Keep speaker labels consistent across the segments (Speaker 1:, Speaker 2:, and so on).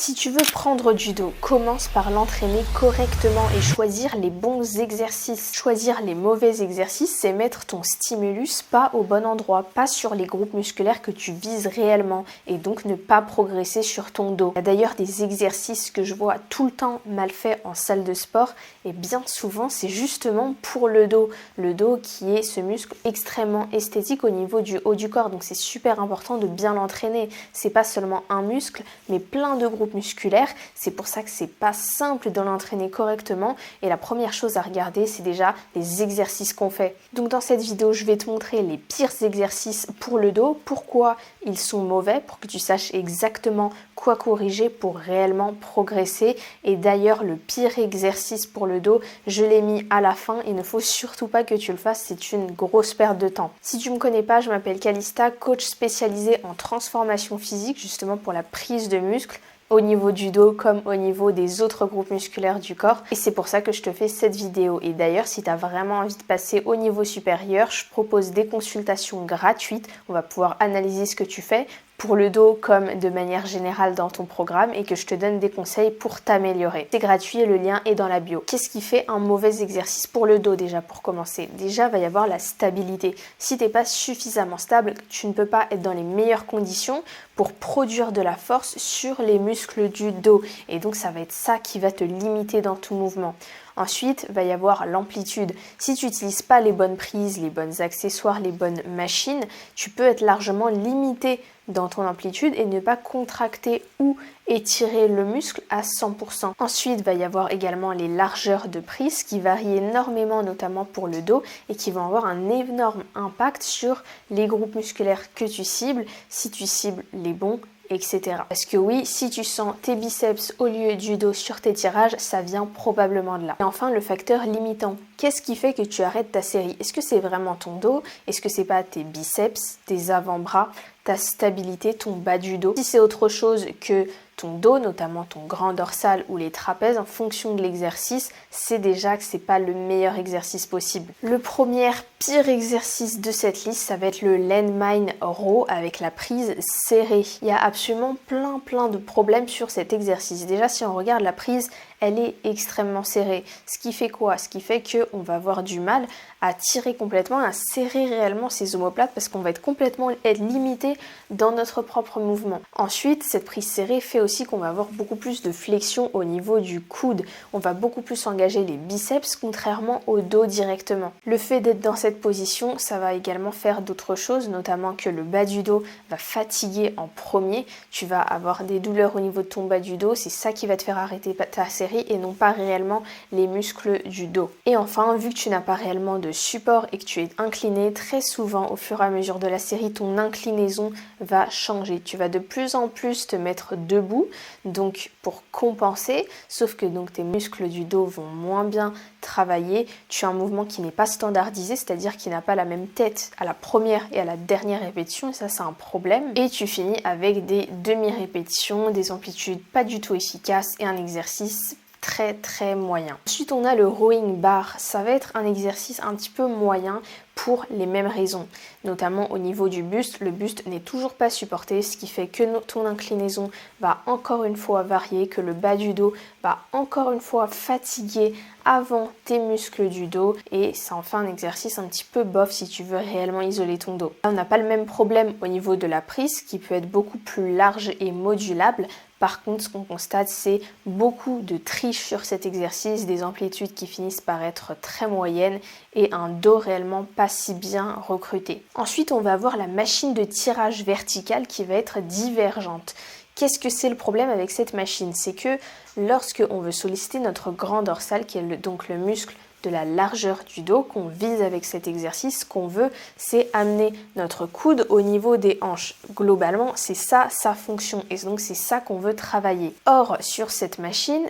Speaker 1: Si tu veux prendre du dos, commence par l'entraîner correctement et choisir les bons exercices. Choisir les mauvais exercices, c'est mettre ton stimulus pas au bon endroit, pas sur les groupes musculaires que tu vises réellement et donc ne pas progresser sur ton dos. Il y a d'ailleurs des exercices que je vois tout le temps mal faits en salle de sport et bien souvent c'est justement pour le dos. Le dos qui est ce muscle extrêmement esthétique au niveau du haut du corps, donc c'est super important de bien l'entraîner. C'est pas seulement un muscle mais plein de groupes musculaires, c'est pour ça que c'est pas simple de l'entraîner correctement et la première chose à regarder c'est déjà les exercices qu'on fait. Donc dans cette vidéo je vais te montrer les pires exercices pour le dos, pourquoi ils sont mauvais pour que tu saches exactement quoi corriger pour réellement progresser. Et d'ailleurs le pire exercice pour le dos je l'ai mis à la fin, il ne faut surtout pas que tu le fasses, c'est une grosse perte de temps. Si tu me connais pas, je m'appelle Calista, coach spécialisé en transformation physique justement pour la prise de muscles au niveau du dos comme au niveau des autres groupes musculaires du corps et c'est pour ça que je te fais cette vidéo. Et d'ailleurs si tu as vraiment envie de passer au niveau supérieur, je propose des consultations gratuites, on va pouvoir analyser ce que tu fais pour le dos comme de manière générale dans ton programme et que je te donne des conseils pour t'améliorer. C'est gratuit et le lien est dans la bio. Qu'est-ce qui fait un mauvais exercice pour le dos déjà pour commencer? Déjà, il va y avoir la stabilité. Si tu n'es pas suffisamment stable, tu ne peux pas être dans les meilleures conditions pour produire de la force sur les muscles du dos. Et donc, ça va être ça qui va te limiter dans tout mouvement. Ensuite, il va y avoir l'amplitude. Si tu n'utilises pas les bonnes prises, les bons accessoires, les bonnes machines, tu peux être largement limité dans ton amplitude et ne pas contracter ou étirer le muscle à 100%. Ensuite, il va y avoir également les largeurs de prise qui varient énormément, notamment pour le dos, et qui vont avoir un énorme impact sur les groupes musculaires que tu cibles, si tu cibles les bons, etc. Parce que oui, si tu sens tes biceps au lieu du dos sur tes tirages, ça vient probablement de là. Et enfin, le facteur limitant. Qu'est-ce qui fait que tu arrêtes ta série? Est-ce que c'est vraiment ton dos? Est-ce que c'est pas tes biceps, tes avant-bras, ta stabilité, ton bas du dos? Si c'est autre chose que ton dos, notamment ton grand dorsal ou les trapèzes, en fonction de l'exercice, c'est déjà que c'est pas le meilleur exercice possible. Le premier pire exercice de cette liste, ça va être le landmine row avec la prise serrée. Il y a absolument plein de problèmes sur cet exercice. Déjà, si on regarde la prise, elle est extrêmement serrée. Ce qui fait quoi? Ce qui fait qu'on va avoir du mal à tirer complètement, à serrer réellement ses omoplates parce qu'on va être complètement limité dans notre propre mouvement. Ensuite, cette prise serrée fait aussi qu'on va avoir beaucoup plus de flexion au niveau du coude. On va beaucoup plus engager les biceps contrairement au dos directement. Le fait d'être dans cette position, ça va également faire d'autres choses, notamment que le bas du dos va fatiguer en premier. Tu vas avoir des douleurs au niveau de ton bas du dos, c'est ça qui va te faire arrêter ta série et non pas réellement les muscles du dos. Et enfin, vu que tu n'as pas réellement de support et que tu es incliné, très souvent au fur et à mesure de la série, ton inclinaison va changer. Tu vas de plus en plus te mettre debout, donc pour compenser, sauf que donc tes muscles du dos vont moins bien travailler. Tu as un mouvement qui n'est pas standardisé, c'est-à-dire qui n'a pas la même tête à la première et à la dernière répétition, et ça c'est un problème. Et tu finis avec des demi-répétitions, des amplitudes pas du tout efficaces et un exercice très moyen. Ensuite on a le rowing bar, ça va être un exercice un petit peu moyen pour les mêmes raisons, notamment au niveau du buste. Le buste n'est toujours pas supporté, ce qui fait que ton inclinaison va encore une fois varier, que le bas du dos va encore une fois fatiguer avant tes muscles du dos et ça en fait un exercice un petit peu bof si tu veux réellement isoler ton dos. Là, on n'a pas le même problème au niveau de la prise qui peut être beaucoup plus large et modulable. Par contre, ce qu'on constate, c'est beaucoup de triche sur cet exercice, des amplitudes qui finissent par être très moyennes et un dos réellement pas si bien recruté. Ensuite, on va avoir la machine de tirage vertical qui va être divergente. Qu'est-ce que c'est le problème avec cette machine? C'est que lorsque on veut solliciter notre grand dorsal, qui est donc le muscle de la largeur du dos qu'on vise avec cet exercice, ce qu'on veut, c'est amener notre coude au niveau des hanches. Globalement, c'est ça sa fonction et donc c'est ça qu'on veut travailler. Or, sur cette machine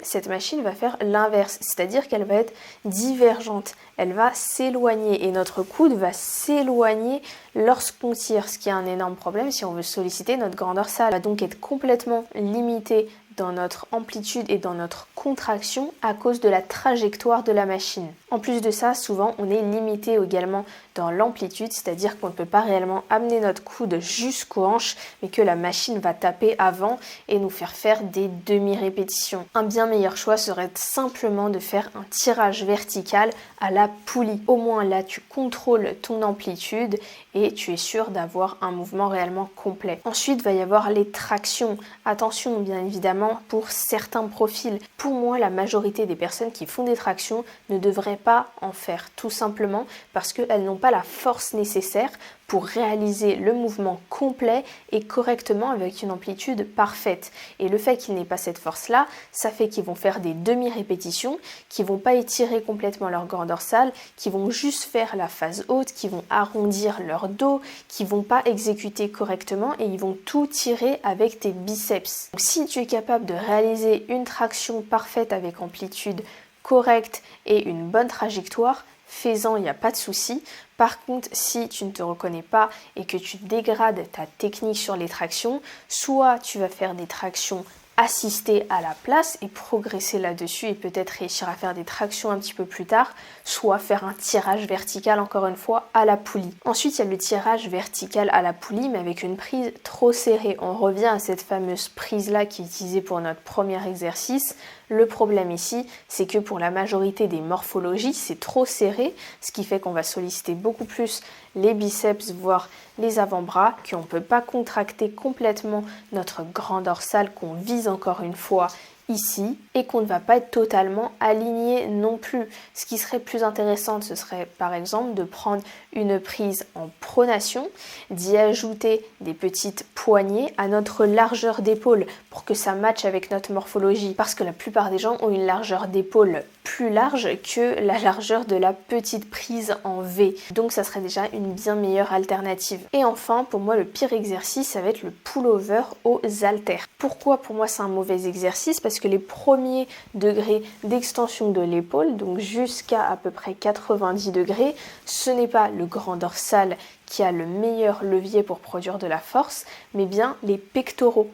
Speaker 1: va faire l'inverse, c'est-à-dire qu'elle va être divergente. Elle va s'éloigner et notre coude va s'éloigner lorsqu'on tire, ce qui est un énorme problème si on veut solliciter notre grand dorsal. Elle va donc être complètement limitée dans notre amplitude et dans notre contraction à cause de la trajectoire de la machine. En plus de ça, souvent on est limité également dans l'amplitude, c'est-à-dire qu'on ne peut pas réellement amener notre coude jusqu'aux hanches, mais que la machine va taper avant et nous faire des demi-répétitions. Un bien meilleur choix serait simplement de faire un tirage vertical à la poulie. Au moins là, tu contrôles ton amplitude et tu es sûr d'avoir un mouvement réellement complet. Ensuite, va y avoir les tractions. Attention, bien évidemment, pour certains profils. Pour moi, la majorité des personnes qui font des tractions ne devraient pas en faire, tout simplement parce qu'elles n'ont pas la force nécessaire pour réaliser le mouvement complet et correctement avec une amplitude parfaite. Et le fait qu'ils n'aient pas cette force-là, ça fait qu'ils vont faire des demi-répétitions, qui vont pas étirer complètement leur grand dorsal, qui vont juste faire la phase haute, qui vont arrondir leur dos, qui vont pas exécuter correctement et ils vont tout tirer avec tes biceps. Donc, si tu es capable de réaliser une traction parfaite avec amplitude correcte et une bonne trajectoire, fais-en, il n'y a pas de souci. Par contre, si tu ne te reconnais pas et que tu dégrades ta technique sur les tractions, soit tu vas faire des tractions assistées à la place et progresser là-dessus et peut-être réussir à faire des tractions un petit peu plus tard, soit faire un tirage vertical encore une fois à la poulie. Ensuite, il y a le tirage vertical à la poulie mais avec une prise trop serrée. On revient à cette fameuse prise-là qui est utilisée pour notre premier exercice. Le problème ici, c'est que pour la majorité des morphologies, c'est trop serré, ce qui fait qu'on va solliciter beaucoup plus les biceps, voire les avant-bras, qu'on ne peut pas contracter complètement notre grand dorsal qu'on vise encore une fois ici et qu'on ne va pas être totalement aligné non plus. Ce qui serait plus intéressant, ce serait par exemple de prendre une prise en pronation, d'y ajouter des petites poignées à notre largeur d'épaule pour que ça matche avec notre morphologie. Parce que la plupart des gens ont une largeur d'épaule plus large que la largeur de la petite prise en V. Donc ça serait déjà une bien meilleure alternative. Et enfin, pour moi, le pire exercice, ça va être le pull-over aux haltères. Pourquoi pour moi c'est un mauvais exercice? Parce que les premiers degrés d'extension de l'épaule, donc jusqu'à à peu près 90 degrés, ce n'est pas le grand dorsal qui a le meilleur levier pour produire de la force, mais bien les pectoraux.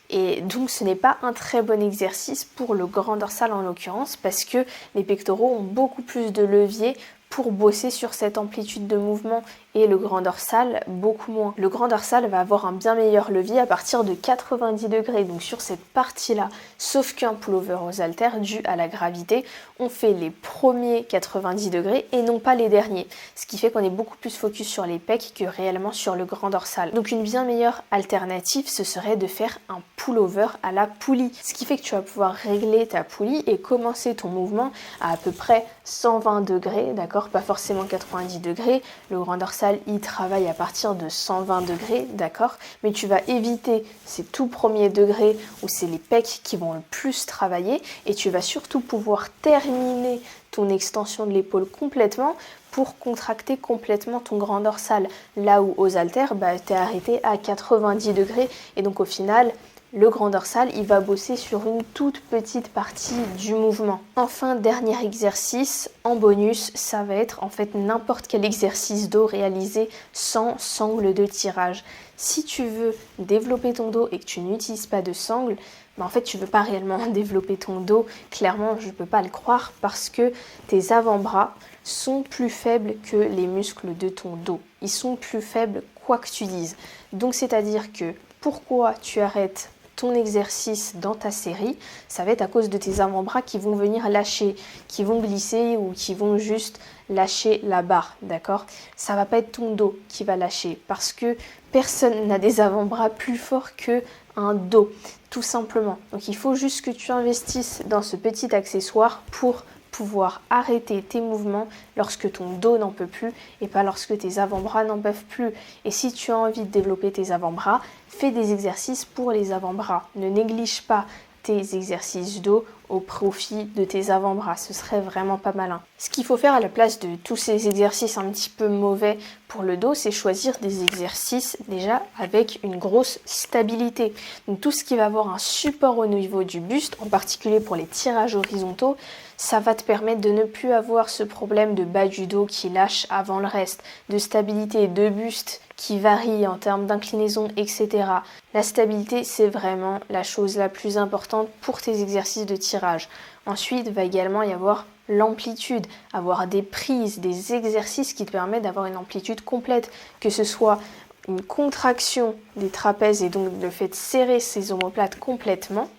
Speaker 1: Et donc ce n'est pas un très bon exercice pour le grand dorsal en l'occurrence, parce que les pectoraux ont beaucoup plus de levier pour bosser sur cette amplitude de mouvement et le grand dorsal beaucoup moins. Le grand dorsal va avoir un bien meilleur levier à partir de 90 degrés, donc sur cette partie-là, sauf qu'un pullover aux haltères, dû à la gravité, on fait les premiers 90 degrés et non pas les derniers, ce qui fait qu'on est beaucoup plus focus sur les pecs que réellement sur le grand dorsal. Donc une bien meilleure alternative, ce serait de faire un pullover à la poulie, ce qui fait que tu vas pouvoir régler ta poulie et commencer ton mouvement à peu près 120 degrés, d'accord, pas forcément 90 degrés, le grand dorsal il travaille à partir de 120 degrés, d'accord, mais tu vas éviter ces tout premiers degrés où c'est les pecs qui vont le plus travailler et tu vas surtout pouvoir terminer ton extension de l'épaule complètement pour contracter complètement ton grand dorsal, là où aux haltères, tu es arrêté à 90 degrés et donc au final, le grand dorsal, il va bosser sur une toute petite partie du mouvement. Enfin, dernier exercice, en bonus, ça va être en fait n'importe quel exercice dos réalisé sans sangle de tirage. Si tu veux développer ton dos et que tu n'utilises pas de sangle, en fait, tu ne veux pas réellement développer ton dos. Clairement, je ne peux pas le croire parce que tes avant-bras sont plus faibles que les muscles de ton dos. Ils sont plus faibles quoi que tu dises. Donc, c'est-à-dire que pourquoi tu arrêtes ton exercice dans ta série, ça va être à cause de tes avant-bras qui vont venir lâcher, qui vont glisser ou qui vont juste lâcher la barre, d'accord? Ça va pas être ton dos qui va lâcher parce que personne n'a des avant-bras plus forts que un dos, tout simplement. Donc il faut juste que tu investisses dans ce petit accessoire pour pouvoir arrêter tes mouvements lorsque ton dos n'en peut plus et pas lorsque tes avant-bras n'en peuvent plus. Et si tu as envie de développer tes avant-bras, fais des exercices pour les avant-bras. Ne néglige pas tes exercices dos au profit de tes avant-bras, ce serait vraiment pas malin. Ce qu'il faut faire à la place de tous ces exercices un petit peu mauvais pour le dos, c'est choisir des exercices déjà avec une grosse stabilité. Donc tout ce qui va avoir un support au niveau du buste, en particulier pour les tirages horizontaux, Ça va te permettre de ne plus avoir ce problème de bas du dos qui lâche avant le reste, de stabilité, de buste qui varie en termes d'inclinaison, etc. La stabilité, c'est vraiment la chose la plus importante pour tes exercices de tirage. Ensuite, va également y avoir l'amplitude, avoir des prises, des exercices qui te permettent d'avoir une amplitude complète, que ce soit une contraction des trapèzes et donc le fait de serrer ses omoplates complètement,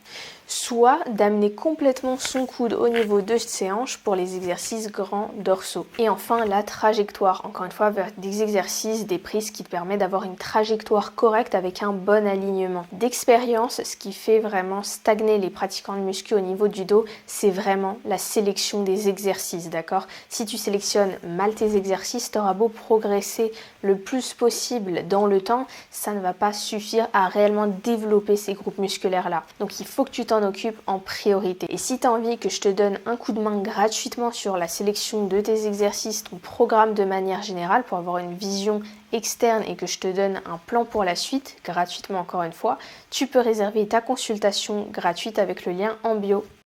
Speaker 1: soit d'amener complètement son coude au niveau de ses hanches pour les exercices grands dorsaux. Et enfin, la trajectoire, encore une fois, vers des exercices, des prises qui te permettent d'avoir une trajectoire correcte avec un bon alignement. D'expérience, ce qui fait vraiment stagner les pratiquants de muscu au niveau du dos, c'est vraiment la sélection des exercices, d'accord? Si tu sélectionnes mal tes exercices, tu auras beau progresser le plus possible dans le temps, ça ne va pas suffire à réellement développer ces groupes musculaires-là. Donc il faut que tu t'en occupes en priorité. Et si tu as envie que je te donne un coup de main gratuitement sur la sélection de tes exercices, ton programme de manière générale, pour avoir une vision externe et que je te donne un plan pour la suite, gratuitement encore une fois, tu peux réserver ta consultation gratuite avec le lien en bio.